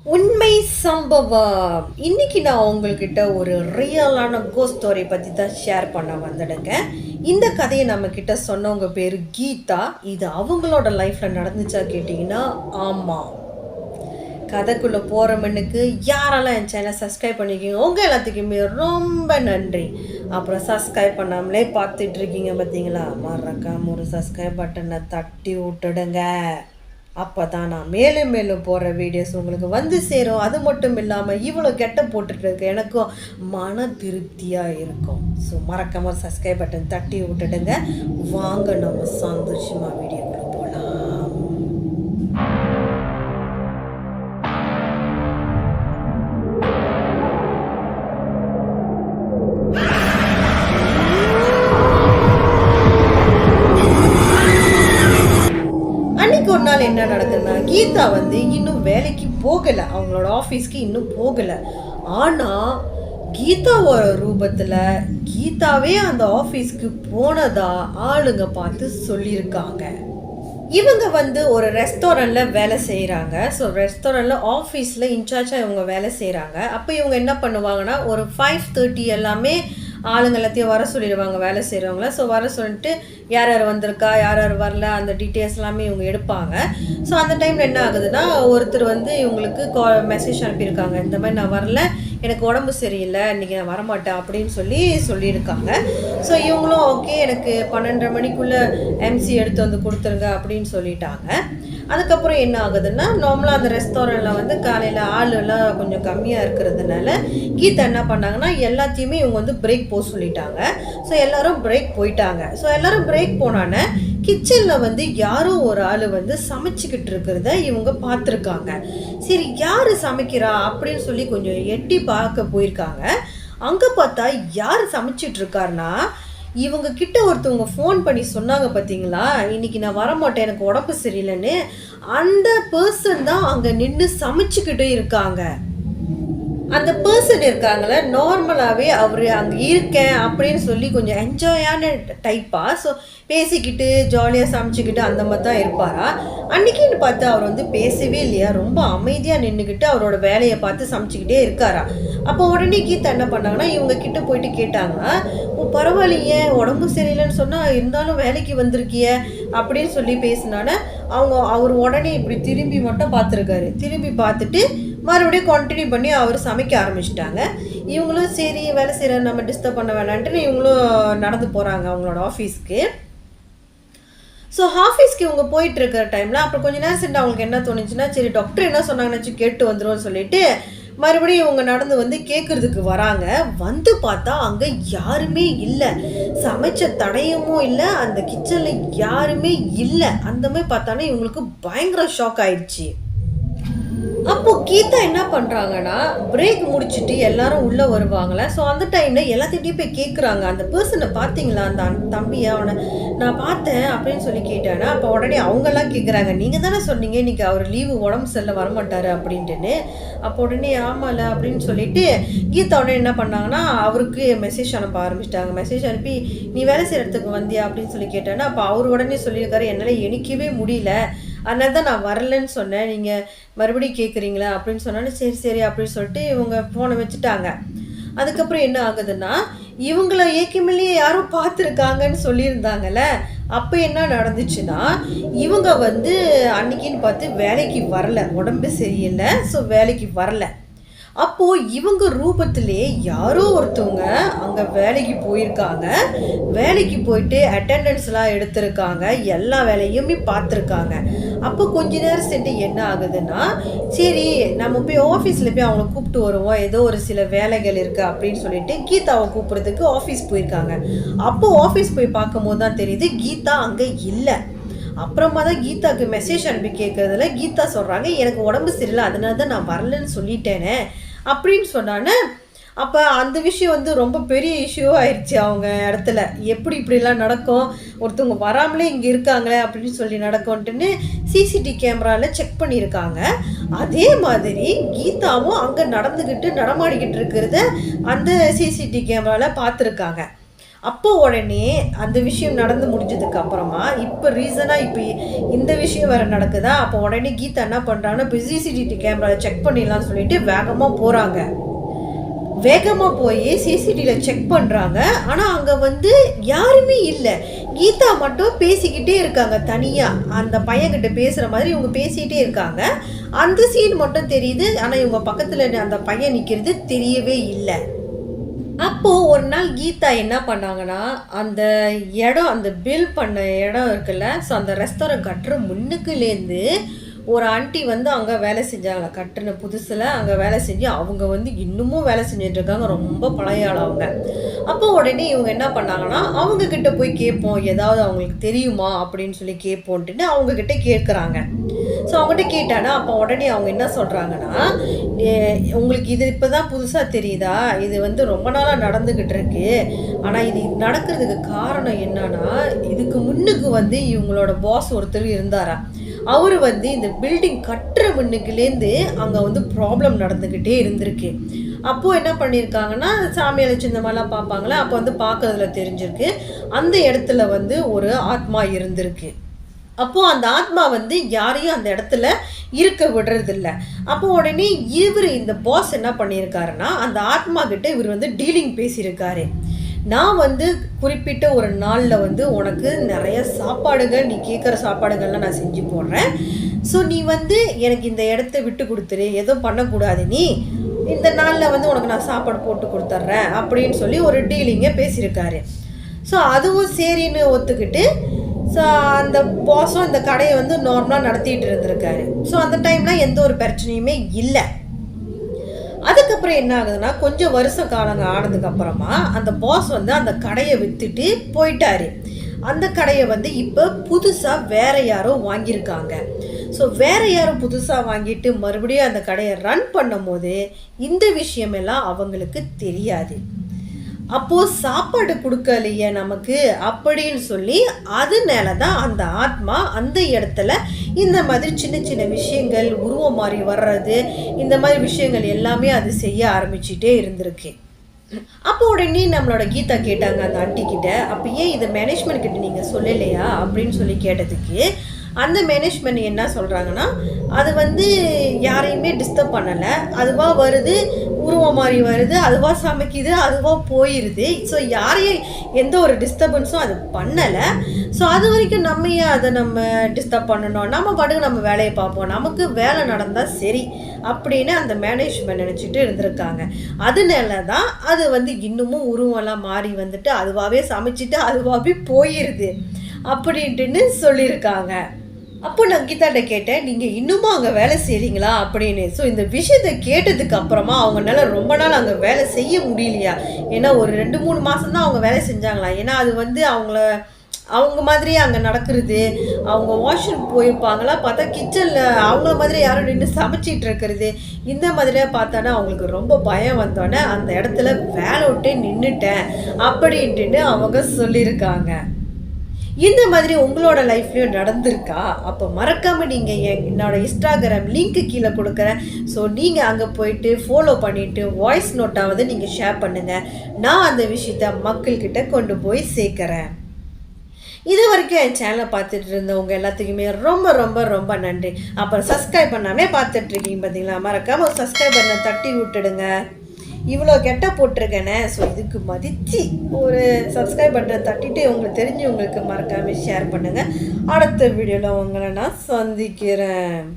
உண்மை சம்பவம். இன்னைக்கு நான் உங்கள்கிட்ட ஒரு ரியலான கோஸ்ட் ஸ்டோரி பற்றி தான் ஷேர் பண்ண வந்துடுங்க. இந்த கதையை நம்மக்கிட்ட சொன்னவங்க பேர் கீதா. இது அவங்களோட லைஃப்பில் நடந்துச்சா கேட்டிங்கன்னா ஆமாம். கதைக்குள்ளே போகிற மண்ணுக்கு யாரெல்லாம் என் சேனலை சப்ஸ்கிரைப் பண்ணியிருக்கீங்க உங்கள் எல்லாத்துக்குமே ரொம்ப நன்றி. அப்புறம் சப்ஸ்கிரைப் பண்ணாமலே பார்த்துட்ருக்கீங்க பார்த்தீங்களா, மறக்காம ஒரு சப்ஸ்கிரைப் பட்டனை தட்டி விட்டுடுங்க. அப்போ தான் நான் மேலும் மேலும் போடுற வீடியோஸ் உங்களுக்கு வந்து சேரும். அது மட்டும் இல்லாமல் இவ்வளோ கெட்ட போட்டுட்டு எனக்கும் மன திருப்தியாக இருக்கும். ஸோ மறக்காமல் சப்ஸ்கிரைப் பட்டன் தட்டி விட்டுடுங்க. வாங்க நம்ம சந்தோஷமாக வீடியோக்குள்ளே போகலாம். ஒரு நாள் என்ன நடக்குதுன்னா, கீதா இன்னும் வேலைக்கு போகலை, அவங்களோட ஆஃபீஸ்க்கு இன்னும் போகலை. ஆனால் கீதாவோட ரூபத்தில் கீதாவே அந்த ஆஃபீஸ்க்கு போனதா ஆளுங்க பார்த்து சொல்லியிருக்காங்க. இவங்க ஒரு ரெஸ்டாரண்ட்டில் வேலை செய்கிறாங்க. ஸோ ரெஸ்டாரண்ட்டில் ஆஃபீஸில் இன்சார்ஜாக இவங்க வேலை செய்கிறாங்க. அப்போ இவங்க என்ன பண்ணுவாங்கன்னா, ஒரு 5:30 எல்லாமே ஆளுங்க எல்லாத்தையும் வர சொல்லிடுவாங்க, வேலை செய்கிறவங்கள. ஸோ வர சொல்லிட்டு யார் யார் வந்திருக்கா, யார் யார் வரல, அந்த டீட்டெயில்ஸ் எல்லாமே இவங்க எடுப்பாங்க. ஸோ அந்த டைமில் என்ன ஆகுதுன்னா, ஒருத்தர் இவங்களுக்கு மெசேஜ் அனுப்பியிருக்காங்க, இந்த மாதிரி நான் வரல, எனக்கு உடம்பு சரியில்லை, இன்றைக்கி நான் வரமாட்டேன் அப்படின்னு சொல்லியிருக்காங்க. ஸோ இவங்களும் ஓகே, எனக்கு 12:30 மணிக்குள்ளே எம்சி எடுத்து கொடுத்துருங்க அப்படின்னு சொல்லிட்டாங்க. அதுக்கப்புறம் என்ன ஆகுதுன்னா, நார்மலாக அந்த ரெஸ்டாரண்ட்டில் காலையில் ஆள் எல்லாம் கொஞ்சம் கம்மியாக இருக்கிறதுனால கீதா என்ன பண்ணாங்கன்னா, எல்லாத்தையுமே இவங்க பிரேக் போக சொல்லிட்டாங்க. ஸோ எல்லோரும் பிரேக் போயிட்டாங்க. ஸோ எல்லோரும் பிரேக் போனானே கிச்சனில் யாரோ ஒரு ஆள் சமைச்சிக்கிட்டு இருக்கிறத இவங்க பார்த்துருக்காங்க. சரி, யார் சமைக்கிறா அப்படின்னு சொல்லி கொஞ்சம் எட்டி பார்க்க போயிருக்காங்க. அங்கே பார்த்தா யார் சமைச்சிட்டு இருக்காருன்னா, இவங்க கிட்ட ஒருத்தவங்க ஃபோன் பண்ணி சொன்னாங்க பார்த்தீங்களா, இன்னைக்கு நான் வரமாட்டேன், எனக்கு உடம்பு சரியில்லைன்னு. அந்த பர்சன் தான் அங்கே நின்று சமைச்சுக்கிட்டே இருக்காங்க. அந்த பர்சன் இருக்காங்களே, நார்மலாகவே அவர் அங்கே இருக்கேன் அப்படின்னு சொல்லி கொஞ்சம் என்ஜாயான டைப்பாக, ஸோ பேசிக்கிட்டு ஜாலியாக சமைச்சிக்கிட்டு அந்த மாதிரி தான் இருப்பாரா. அன்றைக்கின்னு பார்த்து அவர் பேசவே இல்லையா, ரொம்ப அமைதியாக நின்றுக்கிட்டு அவரோட வேலையை பார்த்து சமைச்சிக்கிட்டே இருக்காரா. அப்போ உடனே கீதா என்ன பண்ணாங்கன்னா, இவங்க கிட்ட போயிட்டு கேட்டாங்கன்னா, பரவாயில்லையே, உடம்பு சரியில்லைன்னு சொன்னால் இருந்தாலும் வேலைக்கு வந்திருக்கிய அப்படின்னு சொல்லி பேசினானே அவர் உடனே இப்படி திரும்பி மட்டும் பார்த்துருக்காரு. திரும்பி பார்த்துட்டு மறுபடியும் கண்டினியூ பண்ணி அவர் சமைக்க ஆரம்பிச்சிட்டாங்க. இவங்களும் சரி, வேலை செய்கிற நம்ம டிஸ்டர்ப் பண்ண வேணான்ட்டு இவங்களும் நடந்து போகிறாங்க அவங்களோட ஆஃபீஸ்க்கு. ஸோ ஆஃபீஸ்க்கு இவங்க போயிட்டு இருக்கிற டைமில் அப்புறம் கொஞ்சம் நேரம் சென்று அவங்களுக்கு என்ன தோணுச்சுன்னா, சரி டாக்டர் என்ன சொன்னாங்கன்னாச்சும் கேட்டு வந்துடும் சொல்லிட்டு மறுபடியும் இவங்க நடந்து கேட்குறதுக்கு வராங்க. பார்த்தா அங்கே யாருமே இல்லை, சமைச்ச தடயமும் இல்லை, அந்த கிச்சனில் யாருமே இல்லை. அந்த மாதிரி பார்த்தானே இவங்களுக்கு பயங்கர ஷாக் ஆயிடுச்சு. அப்போ கீதா என்ன பண்ணுறாங்கன்னா, பிரேக் முடிச்சுட்டு எல்லாரும் உள்ளே வருவாங்களே. ஸோ அந்த டைமில் எல்லாத்திட்டையும் போய் கேட்குறாங்க, அந்த பர்சனை பார்த்தீங்களா, அந்த தம்பியை, அவனை நான் பார்த்தேன் அப்படின்னு சொல்லி கேட்டானா. அப்போ உடனே அவங்கெல்லாம் கேட்குறாங்க, நீங்கள் தானே சொன்னீங்க இன்றைக்கி அவர் லீவு, உடம்பு சரியில்லை, வரமாட்டார் அப்படின்ட்டுன்னு. அப்போ உடனே ஆமாம்ல அப்படின்னு சொல்லிட்டு கீதா உடனே என்ன பண்ணாங்கன்னா, அவருக்கு மெசேஜ் அனுப்ப ஆரம்பிச்சிட்டாங்க. மெசேஜ் அனுப்பி, நீ வேலை செய்கிற இடத்துக்கு வந்தியா அப்படின்னு சொல்லி கேட்டானா. அப்போ அவர் உடனே சொல்லியிருக்காரு, என்னால் எணிக்கவே முடியல, அதனால தான் நான் வரலன்னு சொன்னேன், நீங்கள் மறுபடியும் கேட்குறீங்களா அப்படின்னு சொன்னாலும் சரி சரி அப்படின்னு சொல்லிட்டு இவங்க ஃபோனை வச்சுட்டாங்க. அதுக்கப்புறம் என்ன ஆகுதுன்னா, இவங்கள ஏக்கமில்லையே யாரும் பார்த்துருக்காங்கன்னு சொல்லியிருந்தாங்கல்ல. அப்போ என்ன நடந்துச்சுன்னா, இவங்க அன்னைக்குன்னு பார்த்து வேலைக்கு வரல, உடம்பு சரியில்லை, ஸோ வேலைக்கு வரல. அப்போது இவங்க ரூபத்திலே யாரோ ஒருத்தவங்க அங்கே வேலைக்கு போயிருக்காங்க. வேலைக்கு போயிட்டு அட்டெண்டன்ஸ்லாம் எடுத்திருக்காங்க, எல்லா வேலையுமே பார்த்துருக்காங்க. அப்போ கொஞ்ச நேரம் சென்று என்ன ஆகுதுன்னா, சரி நம்ம போய் ஆஃபீஸில் போய் அவங்கள கூப்பிட்டு வருவோம், ஏதோ ஒரு சில வேலைகள் இருக்குது அப்படின்னு சொல்லிட்டு கீதாவை கூப்பிட்றதுக்கு ஆஃபீஸ் போயிருக்காங்க. அப்போது ஆஃபீஸ் போய் பார்க்கும்போது தான் தெரியுது கீதா அங்கே இல்லை. அப்புறமா தான் கீதாவுக்கு மெசேஜ் அனுப்பி கேட்குறதுல கீதா சொல்கிறாங்க, எனக்கு உடம்பு சரியில்லை, அதனால தான் நான் வரலன்னு சொல்லிட்டேனே அப்படின்னு சொன்னானே. அப்போ அந்த விஷயம் ரொம்ப பெரிய இஷ்யூ ஆயிடுச்சு அவங்க இடத்துல. எப்படி இப்படிலாம் நடக்கும், ஒருத்தவங்க வராமலே இங்கே இருக்காங்களே அப்படின்னு சொல்லி நடக்கும்ட்டுன்னு சிசிடிவி கேமராவில் செக் பண்ணியிருக்காங்க. அதே மாதிரி கீதாவும் அங்கே நடமாடிக்கிட்டு இருக்கிறத அந்த சிசிடிவி கேமராவில் பார்த்துருக்காங்க. அப்போ உடனே அந்த விஷயம் நடந்து முடிஞ்சதுக்கு அப்புறமா இப்போ ரீசனாக இப்போ இந்த விஷயம் வேறு நடக்குதா, அப்போ உடனே கீதா என்ன பண்ணுறாங்கன்னா இப்போ சிசிடிவி கேமரா செக் பண்ணிடலாம்னு சொல்லிட்டு வேகமாக போகிறாங்க. வேகமாக போய் சிசிடிவியில் செக் பண்ணுறாங்க. ஆனால் அங்கே வந்து யாருமே இல்லை. கீதா மட்டும் பேசிக்கிட்டே இருக்காங்க தனியாக. அந்த பையன்கிட்ட பேசுகிற மாதிரி இவங்க பேசிக்கிட்டே இருக்காங்க. அந்த சீன் மட்டும் தெரியுது. ஆனால் இவங்க பக்கத்தில் அந்த பையன் நிற்கிறது தெரியவே இல்லை. அப்போது ஒரு நாள் கீதா என்ன பண்ணாங்கன்னா, அந்த இடம் அந்த பில் பண்ண இடம் இருக்குல்ல, ஸோ அந்த ரெஸ்டாரண்ட் கட்டுற முன்னுக்குலேருந்து ஒரு ஆண்டி வந்து அங்கே வேலை செஞ்சாங்களா, கட்டின புதுசில் அங்கே வேலை செஞ்சு அவங்க வந்து இன்னமும் வேலை செஞ்சிட்ருக்காங்க. ரொம்ப பழைய ஆள் அவங்க. அப்போ உடனே இவங்க என்ன பண்ணாங்கன்னா, அவங்கக்கிட்ட போய் கேட்போம், ஏதாவது அவங்களுக்கு தெரியுமா அப்படின்னு சொல்லி கேட்போன்ட்டுன்னு அவங்கக்கிட்ட கேட்குறாங்க. ஸோ அவங்ககிட்ட கேட்டானா அப்போ உடனே அவங்க என்ன சொல்கிறாங்கன்னா, உங்களுக்கு இது இப்போ தான் புதுசாக தெரியுதா, இது வந்து ரொம்ப நாளாக நடந்துக்கிட்டு இருக்கு. ஆனால் இது நடக்கிறதுக்கு காரணம் என்னன்னா, இதுக்கு முன்னுக்கு வந்து இவங்களோட பாஸ் ஒருத்தர் இருந்தாரா. அவர் வந்து இந்த பில்டிங் கட்டுற முன்னுக்குலேருந்து அங்கே வந்து ப்ராப்ளம் நடந்துக்கிட்டே இருந்திருக்கு. அப்போது என்ன பண்ணியிருக்காங்கன்னா, சாமி அழைச்சி இந்த மாதிரிலாம் பார்ப்பாங்களே, அப்போ வந்து பார்க்கறதுல தெரிஞ்சிருக்கு அந்த இடத்துல வந்து ஒரு ஆத்மா இருந்திருக்கு. அப்போது அந்த ஆத்மா வந்து யாரையும் அந்த இடத்துல இருக்க விடுறதில்ல. அப்போ உடனே இந்த பாஸ் என்ன பண்ணியிருக்காருன்னா, அந்த ஆத்மா கிட்ட இவர் வந்து டீலிங் பேசியிருக்காரு. நான் வந்து குறிப்பிட்ட ஒரு நாளில் வந்து உனக்கு நிறைய சாப்பாடுகள், நீ கேட்குற சாப்பாடுகள்லாம் நான் செஞ்சு போடுறேன். ஸோ நீ வந்து எனக்கு இந்த இடத்த விட்டு கொடுத்துரு, எதுவும் பண்ணக்கூடாது, நீ இந்த நாளில் வந்து உனக்கு நான் சாப்பாடு போட்டு கொடுத்துட்றேன் அப்படின்னு சொல்லி ஒரு டீலிங்கை பேசியிருக்காரு. ஸோ அதுவும் சரின்னு ஒத்துக்கிட்டு ஸோ அந்த பாஸும் இந்த கடையை வந்து நார்மலாக நடத்திட்டு இருந்திருக்காரு. ஸோ அந்த டைமில் எந்த ஒரு பிரச்சனையுமே இல்லை. அதுக்கப்புறம் என்ன ஆகுதுன்னா, கொஞ்சம் வருஷ காலங்க ஆனதுக்கப்புறமா அந்த பாஸ் வந்து அந்த கடையை விற்றுட்டு போயிட்டாரு. அந்த கடையை வந்து இப்போ புதுசாக வேற யாரோ வாங்கியிருக்காங்க. ஸோ வேற யாரும் புதுசாக வாங்கிட்டு மறுபடியும் அந்த கடையை ரன் பண்ணும் போது இந்த விஷயமெல்லாம் அவங்களுக்கு தெரியாது. அப்போது சாப்பாடு கொடுக்கலையே நமக்கு அப்படின்னு சொல்லி அதனால தான் அந்த ஆத்மா அந்த இடத்துல இந்த மாதிரி சின்ன சின்ன விஷயங்கள், உருவம் மாறி வர்றது, இந்த மாதிரி விஷயங்கள் எல்லாமே அது செய்ய ஆரம்பிச்சுட்டே இருந்திருக்கு. அப்போ உடனே நம்மளோட கீதா கேட்டாங்க அந்த ஆண்டி கிட்ட, அப்போ ஏன் இதை மேனேஜ்மெண்ட் கிட்ட நீங்கள் சொல்லலையா அப்படின்னு சொல்லி கேட்டதுக்கு அந்த மேனேஜ்மெண்ட் என்ன சொல்கிறாங்கன்னா, அது வந்து யாரையுமே டிஸ்டர்ப் பண்ணலை, அதுவாக வருது, உருவம் மாதிரி வருது, அதுவாக சமைக்குது, அதுவாக போயிடுது. ஸோ யாரையும் எந்த ஒரு டிஸ்டர்பன்ஸும் அது பண்ணலை. ஸோ அது வரைக்கும் நம்ம ஏன் அதை நம்ம டிஸ்டர்ப் பண்ணணும், நம்ம பாட்டுக்கு நம்ம வேலையை பார்ப்போம், நமக்கு வேலை நடந்தால் சரி அப்படின்னு அந்த மேனேஜ்மெண்ட் நினச்சிட்டு இருந்திருக்காங்க. அதனால தான் அது வந்து இன்னமும் உருவம்லாம் மாறி வந்துட்டு அதுவாகவே சமைச்சிட்டு அதுவாகவே போயிடுது அப்படின்ட்டுன்னு சொல்லியிருக்காங்க. அப்போ நான் கீதாட்ட கேட்டேன், நீங்கள் இன்னமும் அங்கே வேலை செய்கிறீங்களா அப்படின்னு. ஸோ இந்த விஷயத்தை கேட்டதுக்கு அப்புறமா அவங்களால ரொம்ப நாள் அங்கே வேலை செய்ய முடியலையா. ஏன்னா ஒரு 2-3 மாதம் தான் அவங்க வேலை செஞ்சாங்களாம். ஏன்னா அது வந்து அவங்க மாதிரியே அங்கே நடக்கிறது. அவங்க வாஷ்ரூம் போயிருப்பாங்களா, பார்த்தா கிச்சனில் அவங்கள மாதிரி யாரும் நின்று சமைச்சிட்டு இருக்கிறது, இந்த மாதிரியாக பார்த்தானா அவங்களுக்கு ரொம்ப பயம் வந்தோடனே அந்த இடத்துல வேலை விட்டே நின்றுட்டேன் அப்படின்ட்டுன்னு அவங்க சொல்லியிருக்காங்க. இந்த மாதிரி உங்களோட லைஃப்லையும் நடந்திருக்கா? அப்போ மறக்காமல் நீங்கள் என்னோட இன்ஸ்டாகிராம் லிங்க்கு கீழே கொடுக்குறேன். ஸோ நீங்கள் அங்கே போயிட்டு ஃபாலோ பண்ணிவிட்டு வாய்ஸ் நோட்டாவது நீங்கள் ஷேர் பண்ணுங்கள். நான் அந்த விஷயத்த மக்கள்கிட்ட கொண்டு போய் சேர்க்குறேன். இது வரைக்கும் என் சேனலை பார்த்துட்டு இருந்தவங்க எல்லாத்துக்குமே ரொம்ப ரொம்ப ரொம்ப நன்றி. அப்புறம் சப்ஸ்கிரைப் பண்ணாமே பார்த்துட்ருக்கீங்க பார்த்தீங்களா, மறக்காமல் சப்ஸ்கிரைப் பண்ண தட்டி விட்டுடுங்க. இவ்வளோ கெட்ட போட்டிருக்கேனே, ஸோ இதுக்கு மதித்து ஒரு சப்ஸ்கிரைப் பண்ணுறதை தட்டிட்டு உங்களுக்கு தெரிஞ்சவங்களுக்கு மறக்காமல் ஷேர் பண்ணுங்கள். அடுத்த வீடியோவில் உங்களை நான் சந்திக்கிறேன்.